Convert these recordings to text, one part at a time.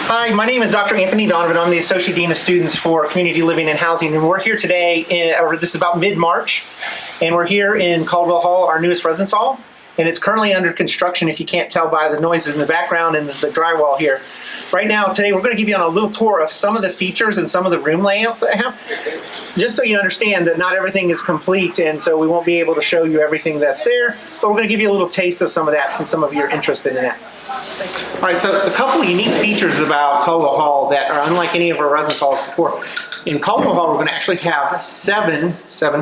Hi, my name is Dr. Anthony Donovan. I'm the Associate Dean of Students for Community Living and Housing, and we're here today, this is about mid-March, and we're here in Caldwell Hall, our newest residence hall, and it's currently under construction, if you can't tell by the noises in the background and the drywall here. Right now, today, we're going to give you on a little tour of some of the features and some of the room layouts that I have, just so you understand that not everything is complete, and so we won't be able to show you everything that's there, but we're going to give you a little taste of some of that since some of you are interested in that. All right, so a couple of unique features about Caldwell Hall that are unlike any of our residence halls before. In Caldwell Hall, we're going to actually have seven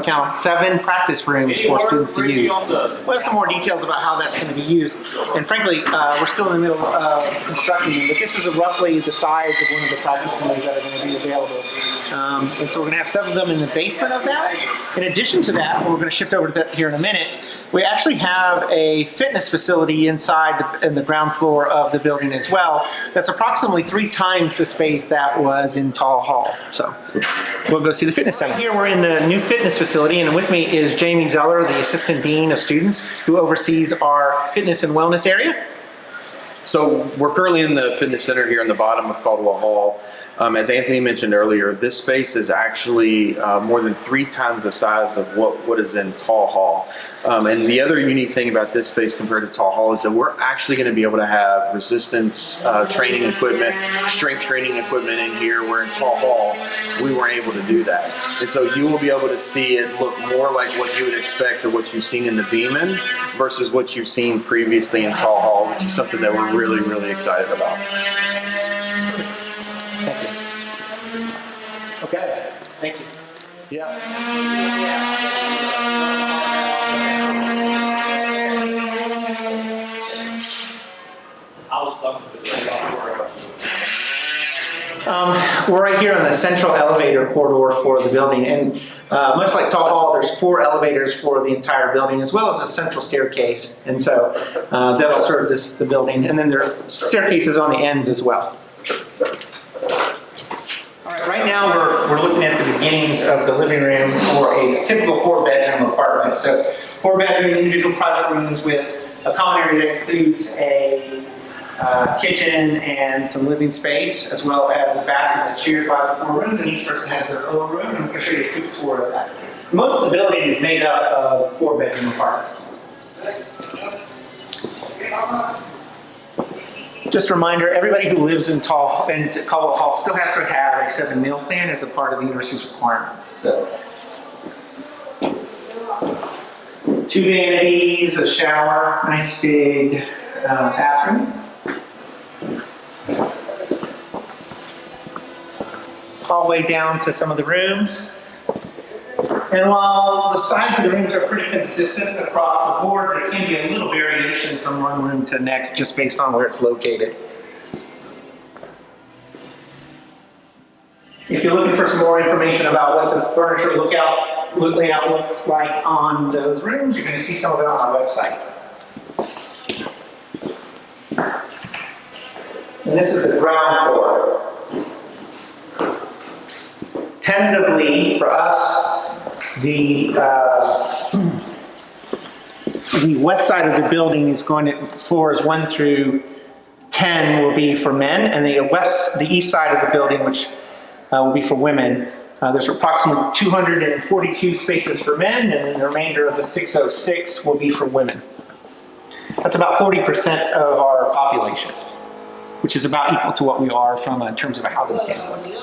practice rooms for students to use. We'll have some more details about how that's going to be used. And frankly, we're still in the middle of constructing them, but this is roughly the size of one of the practice rooms that are going to be available. And so we're going to have 7 of them in the basement of that. In addition to that, we're going to shift over to that here in a minute. We actually have a fitness facility inside in the ground floor of the building as well. That's approximately 3 times the space that was in Tall Hall. So we'll go see the fitness center. Here we're in the new fitness facility, and with me is Jamie Zeller, the Assistant Dean of Students, who oversees our fitness and wellness area. So we're currently in the fitness center here in the bottom of Caldwell Hall. As Anthony mentioned earlier, this space is actually more than 3 times the size of what is in Tall Hall. And the other unique thing about this space compared to Tall Hall is that we're actually going to be able to have resistance training equipment, strength training equipment in here, where in Tall Hall we weren't able to do that. And so you will be able to see it look more like what you would expect or what you've seen in the Beeman versus what you've seen previously in Tall Hall, which is something that we're really, really excited about. Thank you. Okay, thank you. Yeah. We're right here on the central elevator corridor for the building, and much like Tall Hall, there's 4 elevators for the entire building, as well as a central staircase, and so that'll serve the building, and then there are staircases on the ends as well. Right now, we're looking at the beginnings of the living room for a typical 4-bedroom apartment. So 4-bedroom individual private rooms with a common area that includes a kitchen and some living space, as well as a bathroom that's shared by the 4 rooms, and each person has their own room, and we'll show you a quick tour of that. Most of the building is made up of 4-bedroom apartments. Just a reminder, everybody who lives in Caldwell Hall still has to have a 7 meal plan as a part of the university's requirements. So, 2 vanities, a shower, nice big bathroom. Hallway down to some of the rooms. And while the size of the rooms are pretty consistent across the board, there can be a little variation from one room to the next just based on where it's located. If you're looking for some more information about what the furniture layout looks like on those rooms, you're going to see some of it on our website. And this is the ground floor. Tentatively, for us, the west side of the building is going to, floors 1 through 10 will be for men, and the east side of the building, which will be for women. There's approximately 242 spaces for men, and then the remainder of the 606 will be for women. That's about 40% of our population, which is about equal to what we are in terms of a housing standpoint.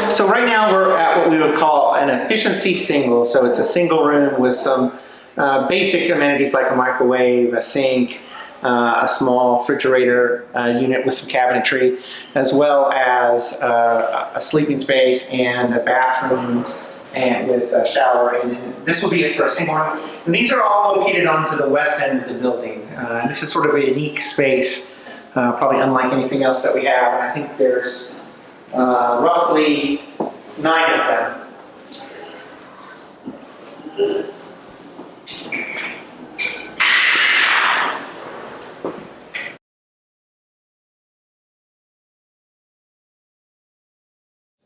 So right now we're at what we would call an efficiency single. So it's a single room with some basic amenities like a microwave, a sink, a small refrigerator unit with some cabinetry, as well as a sleeping space and a bathroom and with a shower. And this will be it for a single room. And these are all located onto the west end of the building. This is sort of a unique space, probably unlike anything else that we have. And I think there's roughly 9 of them.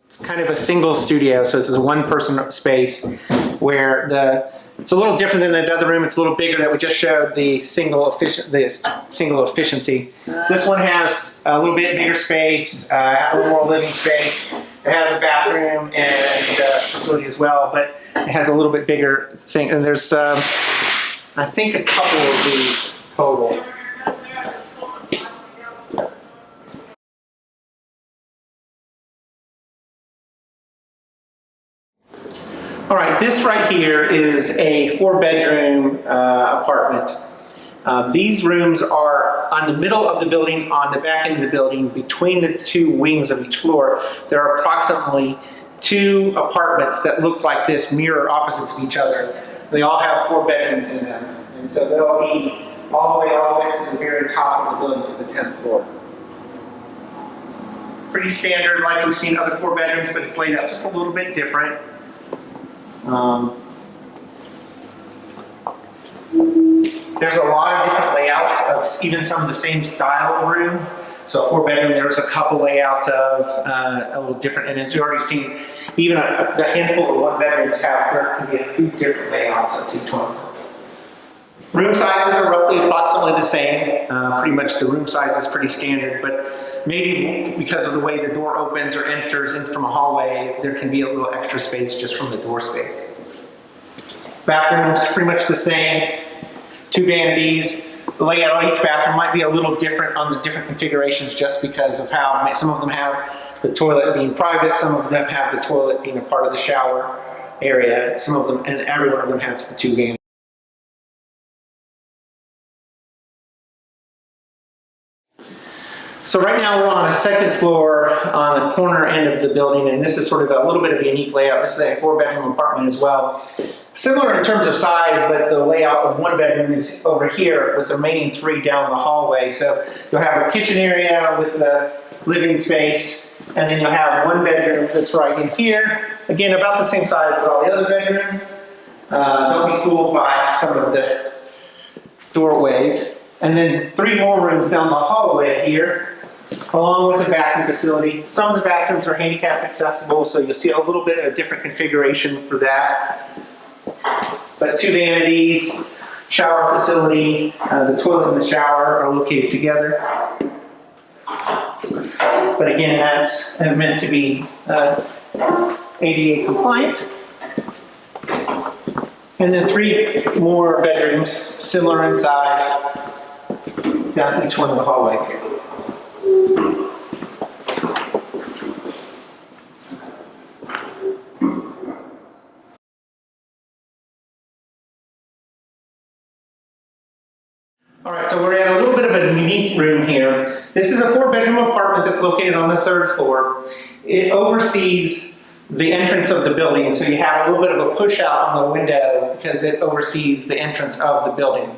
It's kind of a single studio, so this is a 1-person space where the It's a little different than the other room. It's a little bigger that we just showed the single efficiency. This one has a little bit bigger space, a little more living space. It has a bathroom and facility as well, but it has a little bit bigger thing. And there's, I think, a couple of these total. All right, this right here is a 4-bedroom apartment. These rooms are on the middle of the building, on the back end of the building, between the 2 wings of each floor. There are approximately 2 apartments that look like this, mirror opposites of each other. They all have 4 bedrooms in them. And so they'll be all the way to the very top of the building, to the 10th floor. Pretty standard, like we've seen other 4 bedrooms, but it's laid out just a little bit different. There's a lot of different layouts of even some of the same style of room. So a 4-bedroom, there's a couple layouts of a little different, and as you've already seen, even the handful of 1-bedrooms there can be a few different layouts of 220. Room sizes are roughly approximately the same. Pretty much the room size is pretty standard, but maybe because of the way the door opens or enters in from a hallway, there can be a little extra space just from the door space. Bathrooms, pretty much the same. 2 vanities. The layout on each bathroom might be a little different on the different configurations just because of how some of them have the toilet being private, some of them have the toilet being a part of the shower area, some of them, and every one of them has the 2 vanities. So right now we're on a 2nd floor on the corner end of the building, and this is sort of a little bit of a unique layout. This is a 4-bedroom apartment as well. Similar in terms of size, but the layout of 1 bedroom is over here with the remaining 3 down the hallway. So you'll have a kitchen area with the living space, and then you'll have 1 bedroom that's right in here. Again, about the same size as all the other bedrooms. Don't be fooled by some of the doorways. And then 3 more rooms down the hallway here, along with a bathroom facility. Some of the bathrooms are handicap accessible, so you'll see a little bit of different configuration for that. But 2 vanities, shower facility, the toilet and the shower are located together. But again, that's meant to be ADA compliant. And then 3 more bedrooms, similar in size, down each one of the hallways here. All right, so we're at a little bit of a unique room here. This is a 4-bedroom apartment that's located on the 3rd floor. It oversees the entrance of the building, so you have a little bit of a push out on the window because it oversees the entrance of the building.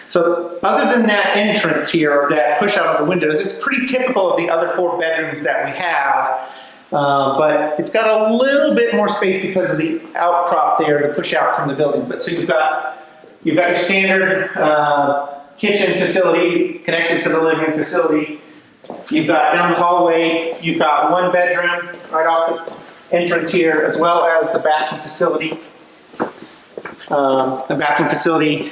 So other than that entrance here, or that push out of the windows, it's pretty typical of the other 4 bedrooms that we have, but it's got a little bit more space because of the outcrop there, the push out from the building. But so you've got your standard kitchen facility connected to the living room facility. You've got down the hallway, you've got 1 bedroom right off the entrance here, as well as the bathroom facility. The bathroom facility,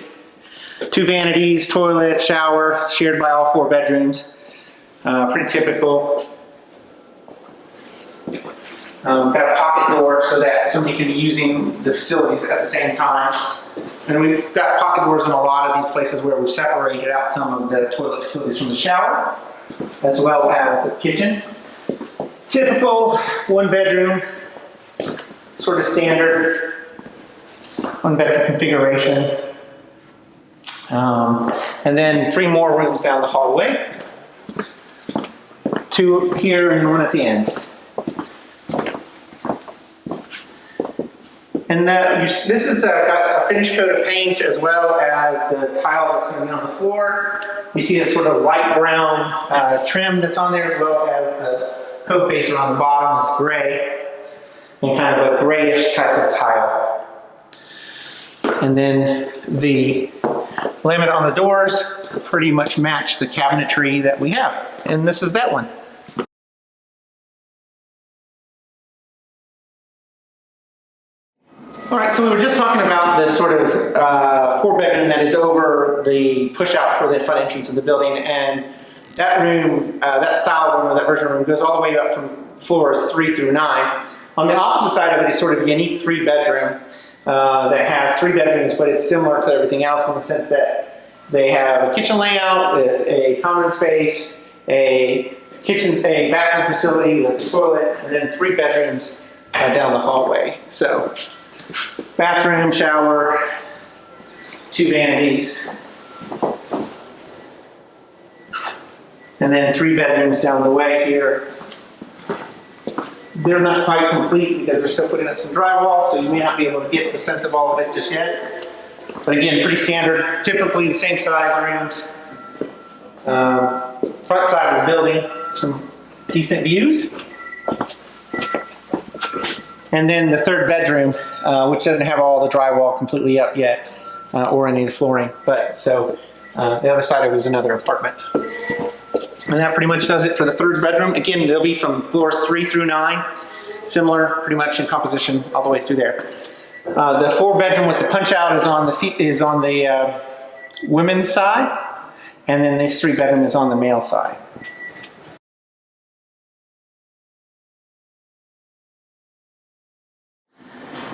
2 vanities, toilet, shower, shared by all 4 bedrooms. Pretty typical. Got a pocket door so that somebody can be using the facilities at the same time. And we've got pocket doors in a lot of these places where we've separated out some of the toilet facilities from the shower, as well as the kitchen. Typical 1 bedroom, sort of standard 1 bedroom configuration. And then 3 more rooms down the hallway. 2 here and 1 at the end. And this has got a finish coat of paint as well as the tile that's going to be on the floor. You see a sort of light brown trim that's on there, as well as the coat base around the bottom is gray and kind of a grayish type of tile. And then the laminate on the doors pretty much match the cabinetry that we have. And this is that one. All right, so we were just talking about the sort of 4-bedroom that is over the push-out for the front entrance of the building, and that room, that style room, or that version room, goes all the way up from floors 3 through 9. On the opposite side of it is sort of a unique 3-bedroom that has 3 bedrooms, but it's similar to everything else in the sense that they have a kitchen layout with a common space, a bathroom facility with a toilet, and then 3 bedrooms down the hallway. So, bathroom, shower, 2 vanities, and then 3 bedrooms down the way here. They're not quite complete because they're still putting up some drywall, so you may not be able to get the sense of all of it just yet. But again, pretty standard, typically the same size rooms. Front side of the building, some decent views. And then the 3rd bedroom, which doesn't have all the drywall completely up yet, or any of the flooring. But so the other side of it is another apartment. And that pretty much does it for the 3rd bedroom. Again, they'll be from floors 3 through 9, similar pretty much in composition all the way through there. The 4-bedroom with the punch out is on the women's side, and then this 3-bedroom is on the male side.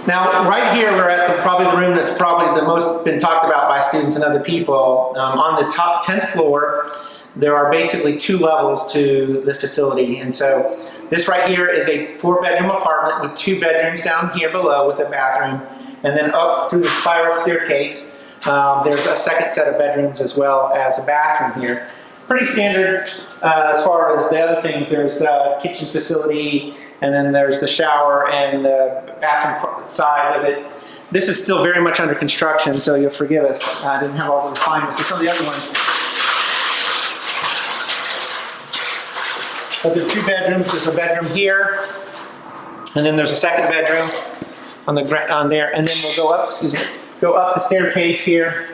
Now, right here, we're at probably the room that's probably the most been talked about by students and other people. On the top 10th floor, there are basically 2 levels to the facility. And so this right here is a 4-bedroom apartment with 2 bedrooms down here below with a bathroom. And then up through the spiral staircase, there's a 2nd set of bedrooms as well as a bathroom here. Pretty standard as far as the other things. There's a kitchen facility, and then there's the shower and the bathroom side of it. This is still very much under construction, so you'll forgive us. It doesn't have all the refinements, but some of the other ones. But there are 2 bedrooms. There's a bedroom here, and then there's a 2nd bedroom on there, and then we'll go up the staircase here.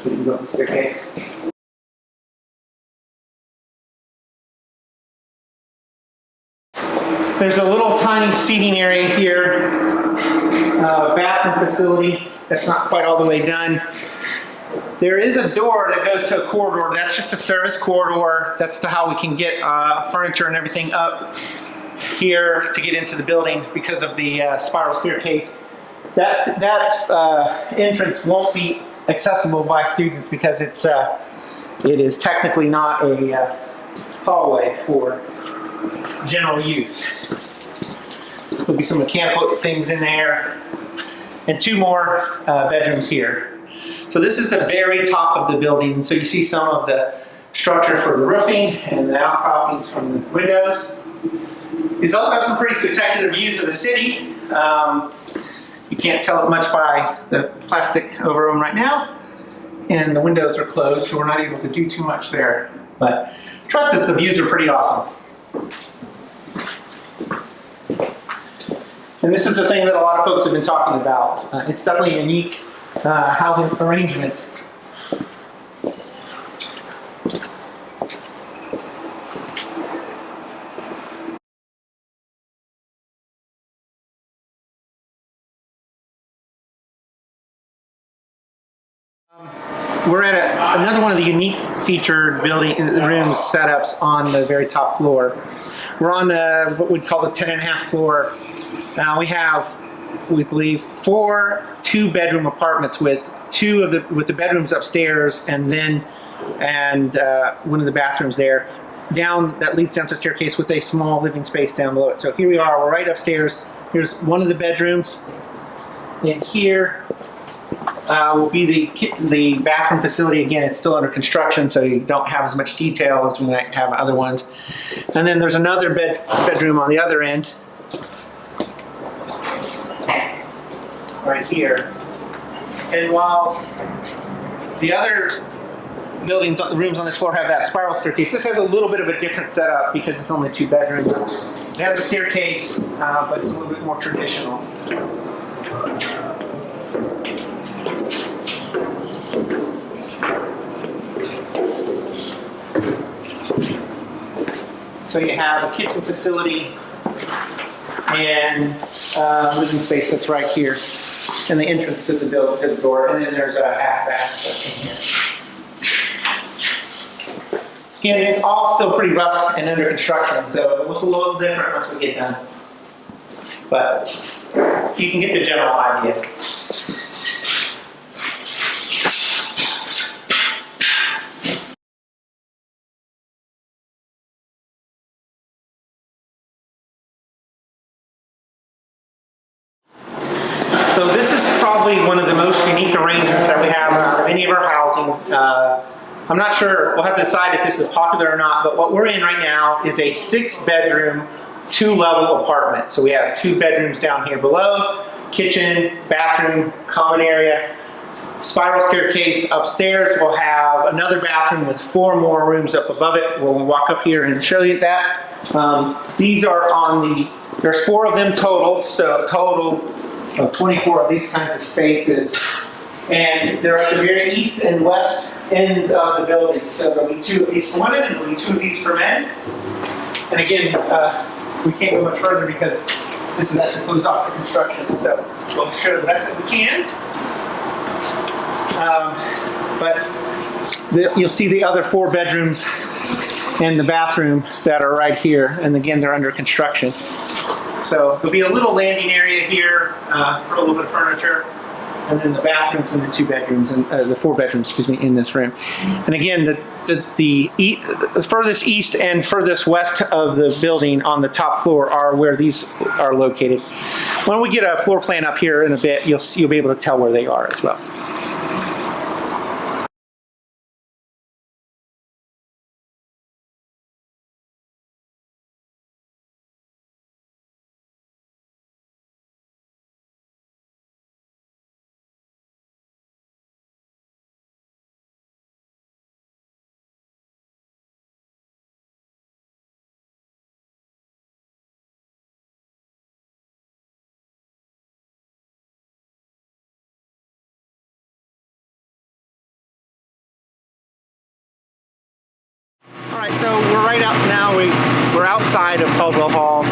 We can go up the staircase. There's a little tiny seating area here, bathroom facility that's not quite all the way done. There is a door that goes to a corridor. That's just a service corridor. That's how we can get furniture and everything up here to get into the building because of the spiral staircase. That entrance won't be accessible by students because it is technically not a hallway for general use. There'll be some mechanical things in there, and 2 more bedrooms here. So this is the very top of the building. So you see some of the structure for the roofing and the outcroppings from the windows. These also have some pretty spectacular views of the city. You can't tell it much by the plastic over them right now, and the windows are closed, so we're not able to do too much there. But trust us, the views are pretty awesome. And this is the thing that a lot of folks have been talking about. It's definitely a unique housing arrangement. We're at another one of the unique featured building rooms setups on the very top floor. We're on what we'd call the 10.5 floor. Now we have, we believe, 4 2-bedroom apartments with the bedrooms upstairs, and then one of the bathrooms there. That leads down to the staircase with a small living space down below it. So here we are. We're right upstairs. Here's one of the bedrooms, and here will be the bathroom facility. Again, it's still under construction, so you don't have as much detail as we might have other ones. And then there's another bedroom on the other end, right here. And while the other rooms on this floor have that spiral staircase, this has a little bit of a different setup because it's only 2 bedrooms. It has a staircase, but it's a little bit more traditional. So you have a kitchen facility and living space that's right here, and the entrance to the building, to the door, and then there's a half bath section here. Again, it's all still pretty rough and under construction, so it looks a little different once we get done. But you can get the general idea. So this is probably one of the most unique arrangements that we have of any of our housing. I'm not sure, we'll have to decide if this is popular or not, but what we're in right now is a 6-bedroom, 2-level apartment. So we have 2 bedrooms down here below, kitchen, bathroom, common area, spiral staircase upstairs. We'll have another bathroom with 4 more rooms up above it. We'll walk up here and show you that. These are on there's 4 of them total, so total of 24 of these kinds of spaces. And they're at the very east and west ends of the building. So there'll be 2 of these for women and there'll be 2 of these for men. And again, we can't go much further because this is actually closed off for construction. So we'll show the best that we can. But you'll see the other 4 bedrooms and the bathroom that are right here. And again, they're under construction. So there'll be a little landing area here for a little bit of furniture, and then the bathrooms and the 2 bedrooms and the 4 bedrooms, excuse me, in this room. And again, the furthest east and furthest west of the building on the top floor are where these are located. When we get a floor plan up here in a bit, you'll be able to tell where they are as well. Alright, so we're right out now, we're outside of Caldwell Hall.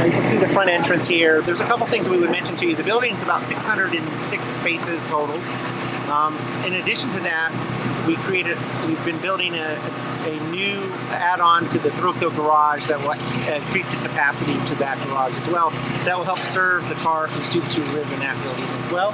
You can see the front entrance here. There's a couple things we would mention to you. The building's about 606 spaces total. In addition to that, we've been building a new add-on to the throw-kill garage that will increase the capacity to that garage as well. That will help serve the car for the students who live in that building as well.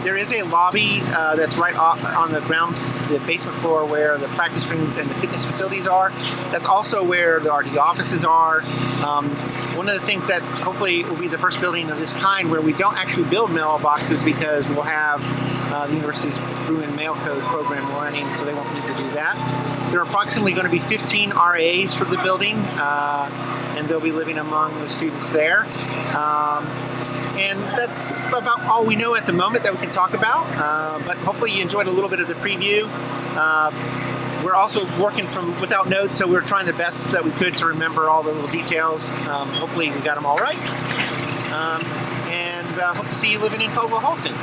There is a lobby that's right on the ground, the basement floor where the practice rooms and the fitness facilities are. That's also where the RD offices are. One of the things that hopefully will be the first building of this kind where we don't actually build mailboxes because we'll have the university's Bruin Mail Code program running, so they won't need to do that. There are approximately going to be 15 RAs for the building, and they'll be living among the students there. And that's about all we know at the moment that we can talk about, but hopefully you enjoyed a little bit of the preview. We're also working without notes, so we're trying the best that we could to remember all the little details. Hopefully we got them all right. And hope to see you living in Caldwell Hall soon.